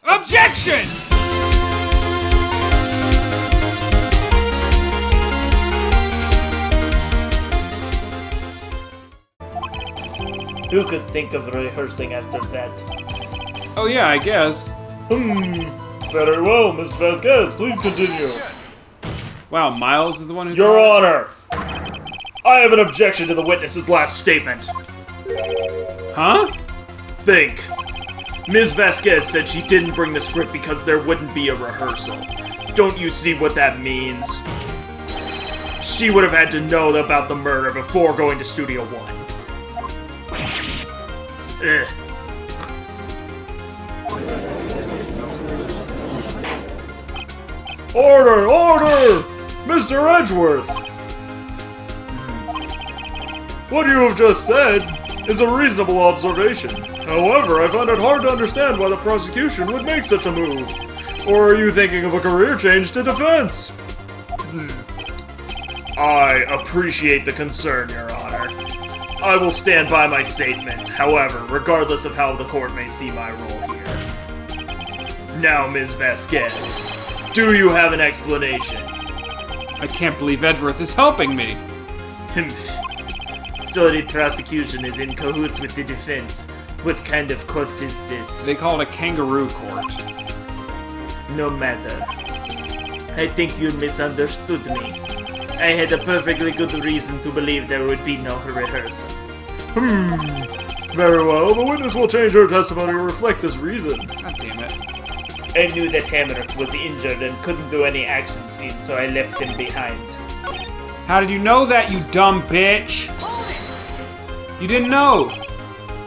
Objection! Who could think of rehearsing after that? Oh yeah, I guess. Very well, Miss Vasquez, please continue. Wow, Miles is the one who... Your Honor! I have an objection to the witness's last statement. Huh? Think. Ms. Vasquez said she didn't bring the script because there wouldn't be a rehearsal. Don't you see what that means? She would have had to know about the murder before going to Studio One. Ugh. Order! Order! Mr. Edgeworth! What you have just said is a reasonable observation. However, I find it hard to understand why the prosecution would make such a move. Or are you thinking of a career change to defense? I appreciate the concern, Your Honor. I will stand by my statement, however, regardless of how the court may see my role here. Now, Ms. Vasquez, do you have an explanation? I can't believe Edgeworth is helping me. So the prosecution is in cahoots with the defense. What kind of court is this? They call it a kangaroo court. No matter. I think you misunderstood me. I had a perfectly good reason to believe there would be no rehearsal. Very well, the witness will change her testimony to reflect this reason. God damn it. I knew that Hammer was injured and couldn't do any action scenes, so I left him behind. How did you know that, you dumb bitch? You didn't know.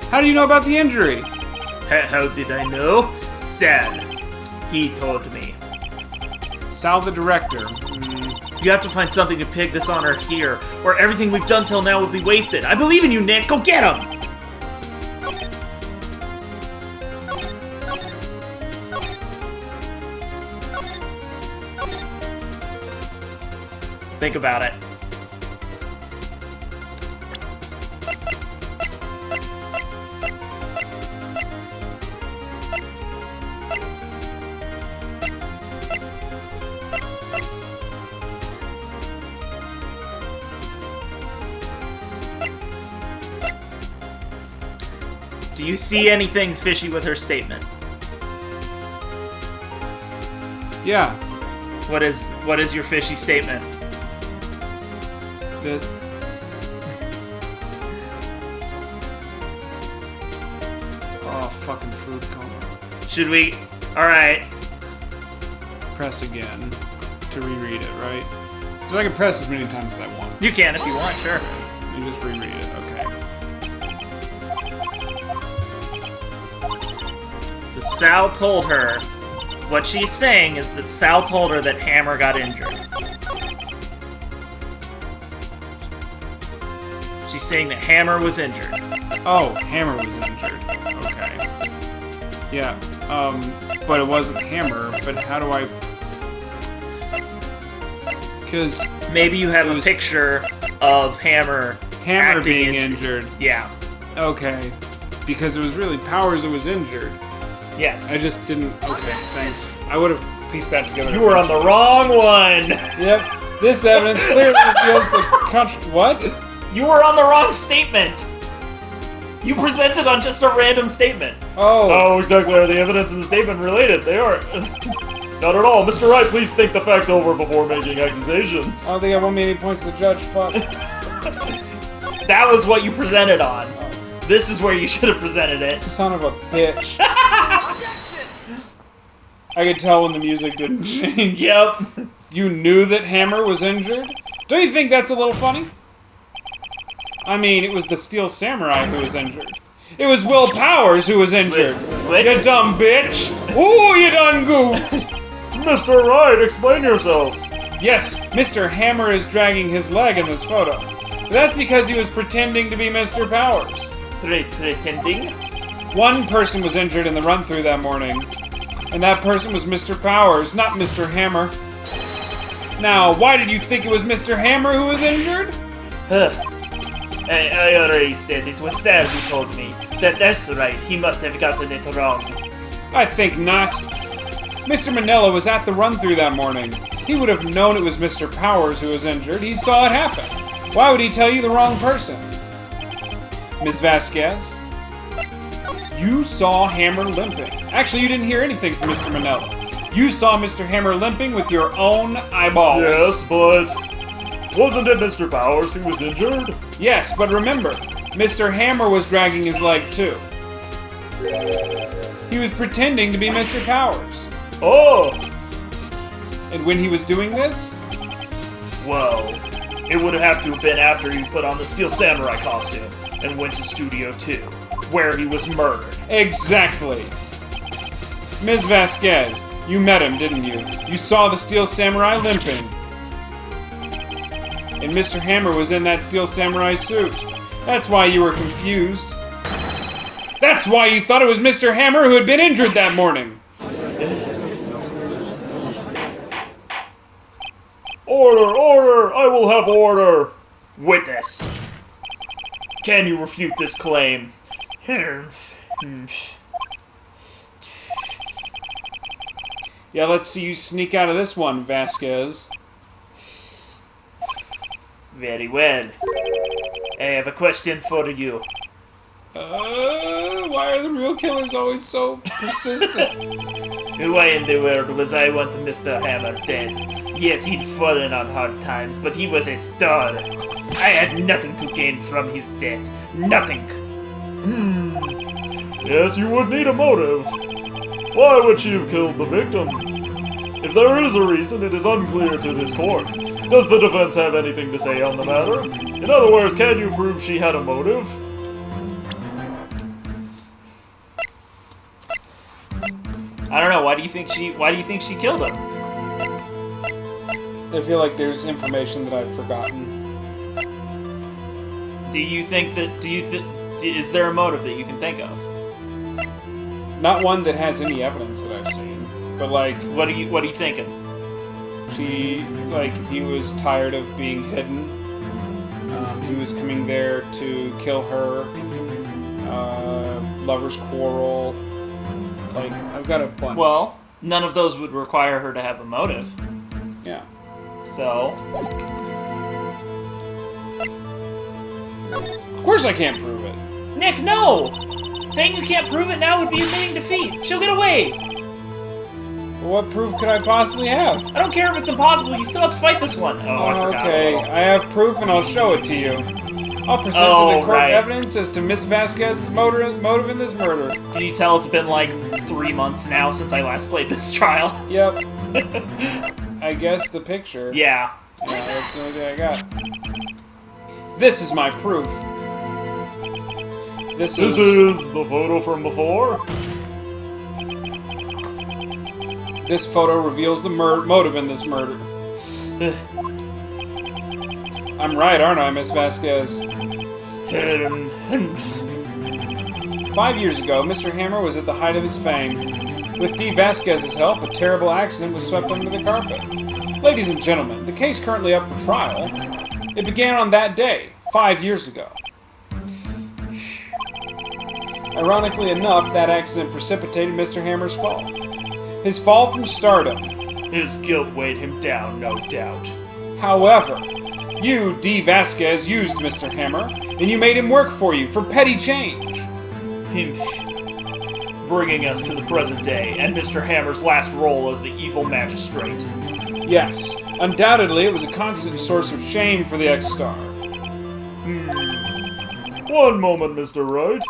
How do you know about the injury? How did I know? Sal. He told me. Sal the director. You have to find something to peg this on her here, or everything we've done till now would be wasted. I believe in you, Nick! Go get him! Think about it. Do you see anything fishy with her statement? Yeah. What is your fishy statement? Oh, fucking food coma. Should we... Alright. Press again to reread it, right? So I can press as many times as I want. You can if you want, sure. You just reread it, okay. So Sal told her... What she's saying is that Sal told her that Hammer got injured. She's saying that Hammer was injured. Oh, Hammer was injured. Okay. Yeah, but it wasn't Hammer, but how do I... Because... Maybe you have a picture of Hammer being injured. Yeah. Okay. Because it was really Powers that was injured. Yes. I just didn't... Okay, thanks. I would have pieced that together. You were on the wrong one! Yep. This evidence clearly reveals the What? You were on the wrong statement! You presented on just a random statement. Oh, exactly. Are the evidence and the statement related? They are. Not at all. Mr. Wright, please think the facts over before making accusations. I don't think I won me any points to the judge. Fuck. That was what you presented on. This is where you should have presented it. Son of a bitch. I could tell when the music didn't change. Yep. You knew that Hammer was injured? Don't you think that's a little funny? I mean, it was the Steel Samurai who was injured. It was Will Powers who was injured. What? You dumb bitch. Ooh, you done goofed. Mr. Wright, explain yourself. Yes, Mr. Hammer is dragging his leg in this photo. But that's because he was pretending to be Mr. Powers. Pretending? One person was injured in the run-through that morning. And that person was Mr. Powers, not Mr. Hammer. Now, why did you think it was Mr. Hammer who was injured? I already said it was Sal who told me. That's right, he must have gotten it wrong. I think not. Mr. Manila was at the run-through that morning. He would have known it was Mr. Powers who was injured. He saw it happen. Why would he tell you the wrong person? Ms. Vasquez? You saw Hammer limping. Actually, you didn't hear anything from Mr. Manila. You saw Mr. Hammer limping with your own eyeballs. Yes, but wasn't it Mr. Powers who was injured? Yes, but remember, Mr. Hammer was dragging his leg too. He was pretending to be Mr. Powers. Oh! And when he was doing this? Well, it would have to have been after he put on the Steel Samurai costume and went to Studio 2, where he was murdered. Exactly. Ms. Vasquez, you met him, didn't you? You saw the Steel Samurai limping. And Mr. Hammer was in that Steel Samurai suit. That's why you were confused. That's why you thought it was Mr. Hammer who had been injured that morning. Order! Order! I will have order! Witness. Can you refute this claim? Yeah, let's see you sneak out of this one, Vasquez. Very well. I have a question for you. Why are the real killers always so persistent? Why in the world was I want Mr. Hammer dead? Yes, he'd fallen on hard times, but he was a star. I had nothing to gain from his death. Nothing. Yes, you would need a motive. Why would she have killed the victim? If there is a reason, it is unclear to this court. Does the defense have anything to say on the matter? In other words, can you prove she had a motive? I don't know. Why do you think she killed him? I feel like there's information that I've forgotten. Is there a motive that you can think of? Not one that has any evidence that I've seen, but like, What are you thinking? he was tired of being hidden. He was coming there to kill her. Lovers quarrel. Like, I've got a bunch. Well, none of those would require her to have a motive. Yeah. So, Of course I can't prove it. Nick, no! Saying you can't prove it now would be admitting defeat. She'll get away. Well, what proof could I possibly have? I don't care if it's impossible. You still have to fight this one. Oh, I forgot. Okay, I have proof and I'll show it to you. I'll present to the court evidence as to Miss Vasquez's motive in this murder. Can you tell it's been like 3 months now since I last played this trial? Yep. I guess the picture. Yeah. Yeah, that's the only thing I got. This is my proof. This This is the photo from before. This photo reveals the motive in this murder. I'm right, aren't I, Miss Vasquez? 5 years ago, Mr. Hammer was at the height of his fame. With D. Vasquez's help, a terrible accident was swept under the carpet. Ladies and gentlemen, the case currently up for trial. It began on that day, 5 years ago. Ironically enough, that accident precipitated Mr. Hammer's fall. His fall from stardom. His guilt weighed him down, no doubt. However, you, D. Vasquez, used Mr. Hammer, and you made him work for you for petty change. Bringing us to the present day, and Mr. Hammer's last role as the evil magistrate. Yes, undoubtedly it was a constant source of shame for the ex-star. One moment, Mr. Wright.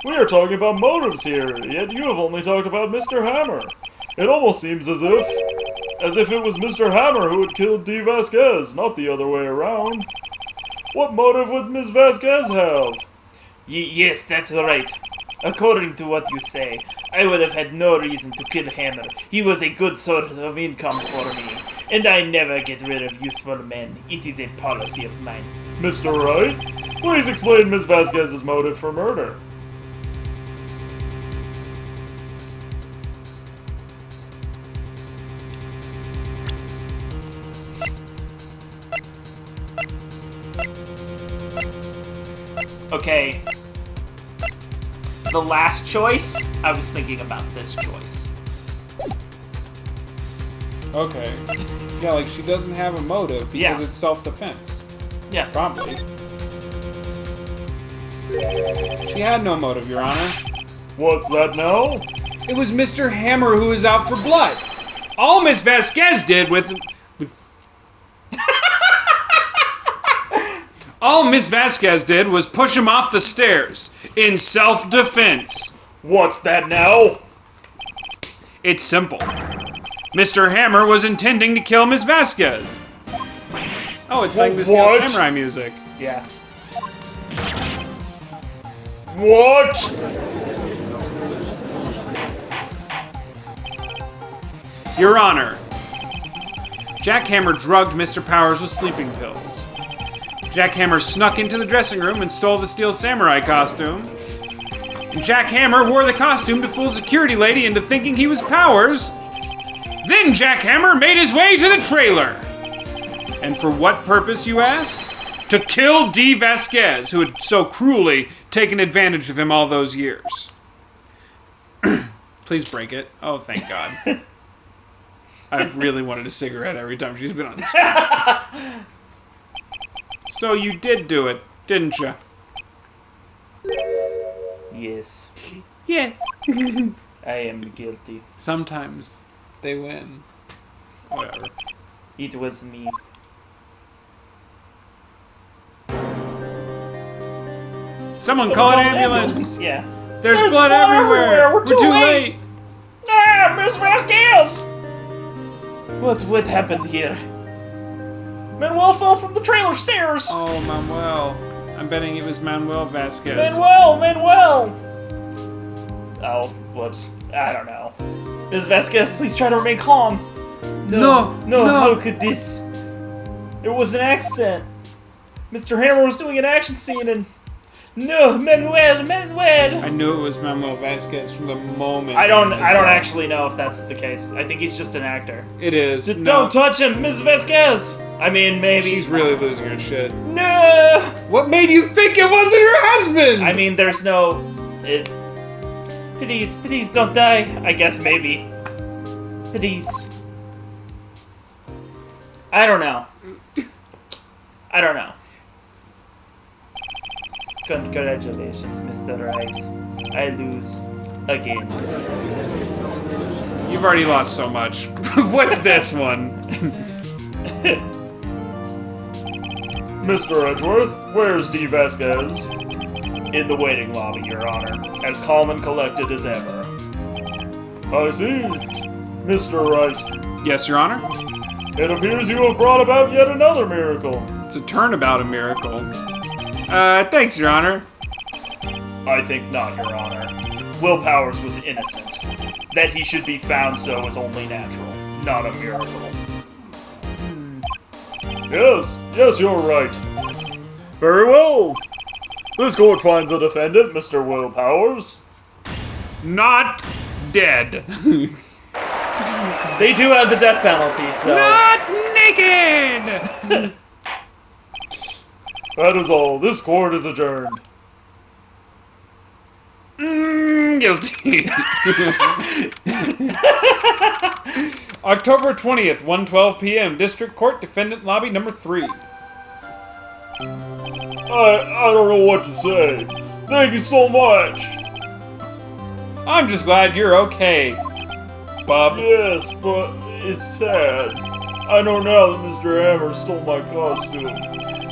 We are talking about motives here, yet you have only talked about Mr. Hammer. It almost seems as if it was Mr. Hammer who had killed D. Vasquez, not the other way around. What motive would Miss Vasquez have? Yes, that's right. According to what you say, I would have had no reason to kill Hammer. He was a good source of income for me, and I never get rid of useful men. It is a policy of mine. Mr. Wright, please explain Miss Vasquez's motive for murder. Okay. the last choice, I was thinking about this choice. Okay. Yeah, like she doesn't have a motive because Yeah. it's self-defense. Yeah. Probably. She had no motive, Your Honor. What's that now? It was Mr. Hammer who was out for blood. All Miss Vasquez did with all Miss Vasquez did was push him off the stairs in self-defense. What's that now? It's simple. Mr. Hammer was intending to kill Miss Vasquez. Oh, it's playing the Steel What? Samurai music. Yeah. What? Your Honor, Jack Hammer drugged Mr. Powers with sleeping pills. Jack Hammer snuck into the dressing room and stole the Steel Samurai costume. And Jack Hammer wore the costume to fool security lady into thinking he was Powers. Then Jack Hammer made his way to the trailer. And for what purpose, you ask? To kill Dee Vasquez, who had so cruelly taken advantage of him all those years. Please break it. Oh, thank God. I've really wanted a cigarette every time she's been on screen. So you did do it, didn't you? Yes. Yeah. I am guilty. Sometimes they win. Whatever. It was me. Someone call an ambulance. Yeah. There's blood everywhere. We're too late. Ah, Miss Vasquez! What happened here? Manuel fell from the trailer stairs! Oh, Manuel. I'm betting it was Manuel Vasquez. Manuel! Oh, whoops. I don't know. Ms. Vasquez, please try to remain calm. No. How could this? It was an accident. Mr. Hammer was doing an action scene and... No, Manuel! I knew it was Manuel Vasquez from the moment. I don't saw it. actually know if that's the case. I think he's just an actor. It is. No. Don't touch him, Ms. Vasquez! I mean, maybe... She's really losing her shit. No! What made you think it wasn't her husband? I mean, there's no... Please, don't die. I guess maybe. Please. I don't know. Congratulations, Mr. Wright. I lose again. You've already lost so much. What's this one? Mr. Edgeworth, where's Dee Vasquez? In the waiting lobby, Your Honor, as calm and collected as ever. I see. Mr. Wright, Yes, Your Honor? it appears you have brought about yet another miracle. It's a turnabout, a miracle. Thanks, Your Honor. I think not, Your Honor. Will Powers was innocent. That he should be found so is only natural, not a miracle. Yes, you're right. Very well. This court finds the defendant, Mr. Will Powers. Not dead. They do have the death penalty, so... Not naked! That is all. This court is adjourned. Guilty. October 20th, 1:12 p.m. District Court, Defendant Lobby number 3. I don't know what to say. Thank you so much. I'm just glad you're okay, bub. Yes, but it's sad. I know now that Mr. Hammer stole my costume.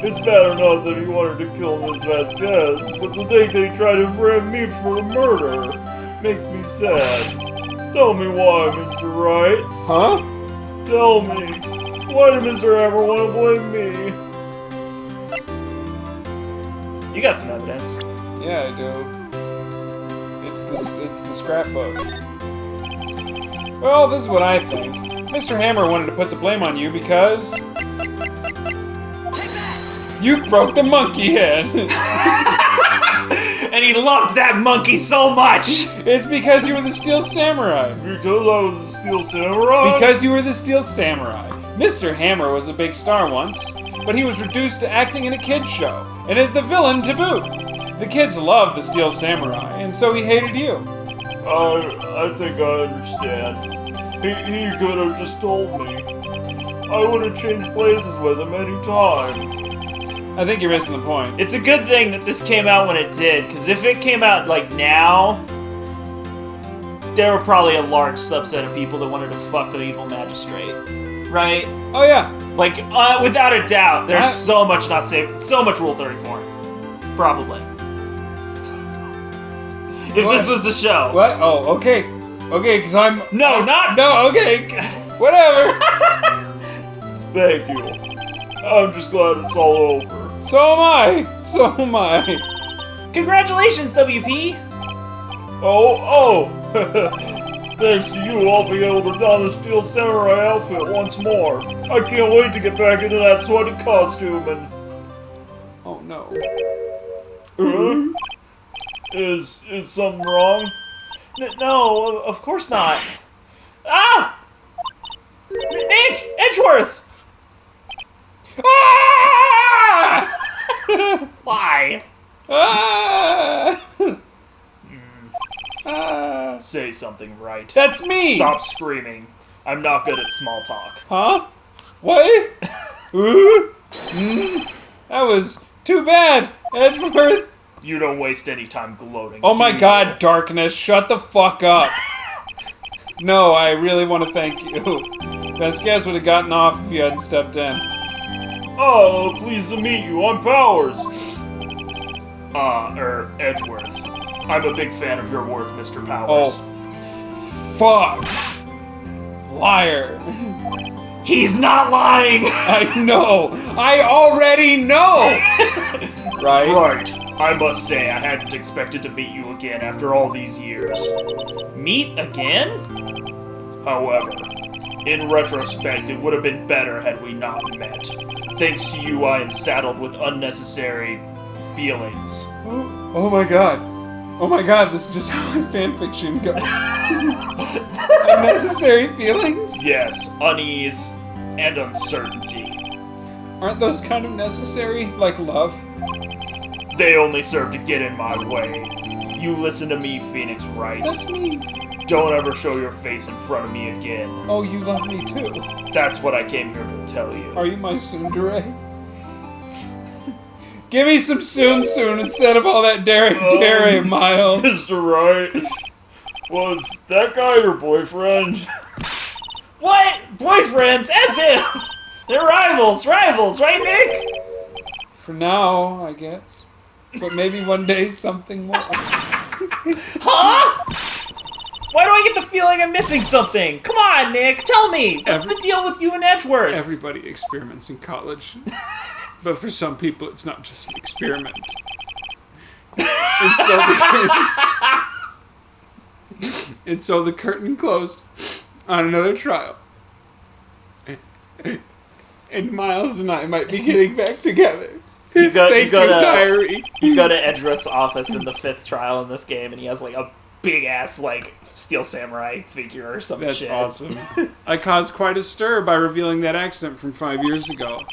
It's bad enough that he wanted to kill Miss Vasquez, but to think that he tried to frame me for a murder makes me sad. Tell me why, Mr. Wright. Huh? Tell me. Why did Mr. Hammer want to blame me? You got some evidence. Yeah, I do. It's the scrapbook. Well, this is what I think. Mr. Hammer wanted to put the blame on you because... you broke the monkey head. And he loved that monkey so much! It's because you were the Steel Samurai. Because I was a Steel Samurai? Because you were the Steel Samurai. Mr. Hammer was a big star once, but he was reduced to acting in a kid's show, and is the villain to boot. The kids loved the Steel Samurai, and so he hated you. I think I understand. He could have just told me. I would have changed places with him any time. I think you're missing the point. It's a good thing that this came out when it did, because if it came out, like, now, there were probably a large subset of people that wanted to fuck the evil magistrate. Right? Oh, yeah. Like, without a doubt, there's so much not safe, so much Rule 34. Probably. If What? this was a show. What? Oh, okay. Okay, because I'm... No, not... No, okay. Whatever. Thank you. I'm just glad it's all over. So am I. So am I. Congratulations, WP! Oh. Thanks to you, I'll be able to don the Steel Samurai outfit once more. I can't wait to get back into that sweaty costume and... Oh, no. Is something wrong? No, of course not. Ah! Nick! Edgeworth! Ah! Why? Ah! Ah! Say something, Wright. That's me! Stop screaming. I'm not good at small talk. Huh? What? That was too bad, Edgeworth. You don't waste any time gloating. Oh my do god, you? Darkness, shut the fuck up. No, I really want to thank you. Vasquez would have gotten off if you hadn't stepped in. Oh, pleased to meet you. I'm Powers. Edgeworth. I'm a big fan of your work, Mr. Oh, Powers. fuck. Liar. He's not lying! I know. I already know. Right? Right. I must say, I hadn't expected to meet you again after all these years. Meet again? However, in retrospect, it would have been better had we not met. Thanks to you, I am saddled with unnecessary feelings. Oh my god. Oh my god, this is just how my fanfiction goes. Unnecessary feelings? Yes, unease and uncertainty. Aren't those kind of necessary? Like love? They only serve to get in my way. You listen to me, Phoenix Wright. That's me. Don't ever show your face in front of me again. Oh, you love me too. That's what I came here to tell you. Are you my tsundere? Give me some soon instead of all that dairy, Miles. Mr. Wright, was that guy your boyfriend? What? Boyfriends? As if! They're rivals, right, Nick? For now, I guess. But maybe one day something more. Huh? Why do I get the feeling I'm missing something? Come on, Nick, tell me! What's the deal with you and Edgeworth? Everybody experiments in college. But for some people, it's not just an experiment. And so the curtain closed on another trial. And Miles and I might be getting back together. You go diary. You go to Edgeworth's office in the 5th trial in this game, and he has like a big ass like Steel Samurai figure or some That's shit. awesome. I caused quite a stir by revealing that accident from 5 years ago.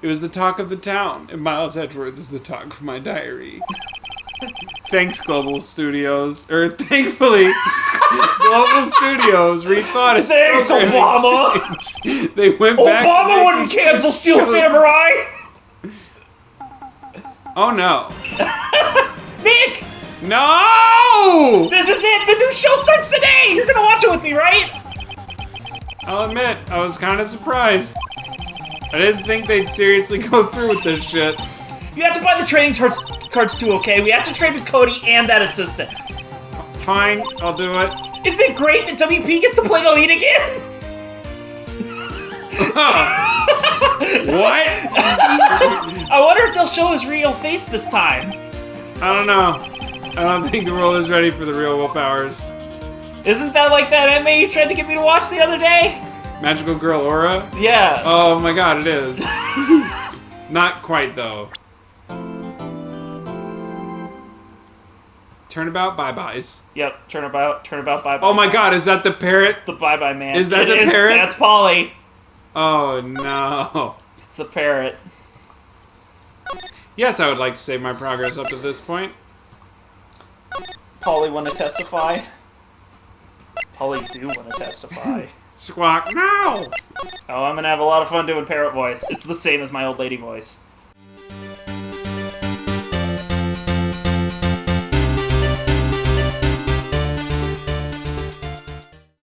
It was the talk of the town, and Miles Edgeworth is the talk of my diary. Thanks, Global Studios. Thankfully, Global Studios rethought its Thanks, programming Obama! change. They went back to Obama making wouldn't cancel Steel shows. Samurai! Oh no. Nick! No! This is it! The new show starts today! You're gonna watch it with me, right? I'll admit, I was kind of surprised. I didn't think they'd seriously go through with this shit. You have to buy the trading cards too, okay? We have to trade with Cody and that assistant. Fine, I'll do it. Isn't it great that WP gets to play the lead again? What? I wonder if they'll show his real face this time. I don't know. I don't think the world is ready for the real willpowers. Isn't that like that anime you tried to get me to watch the other day? Magical Girl Aura? Yeah. Oh my god, it is. Not quite, though. Turnabout bye-byes. Yep, turnabout, bye-bye. Oh my god, is that the parrot? The bye-bye man. Is that It the parrot? That's Polly. Oh no. It's the parrot. Yes, I would like to save my progress up to this point. Polly want to testify? Polly do want to testify. Squawk, no! Oh, I'm gonna have a lot of fun doing parrot voice. It's the same as my old lady voice.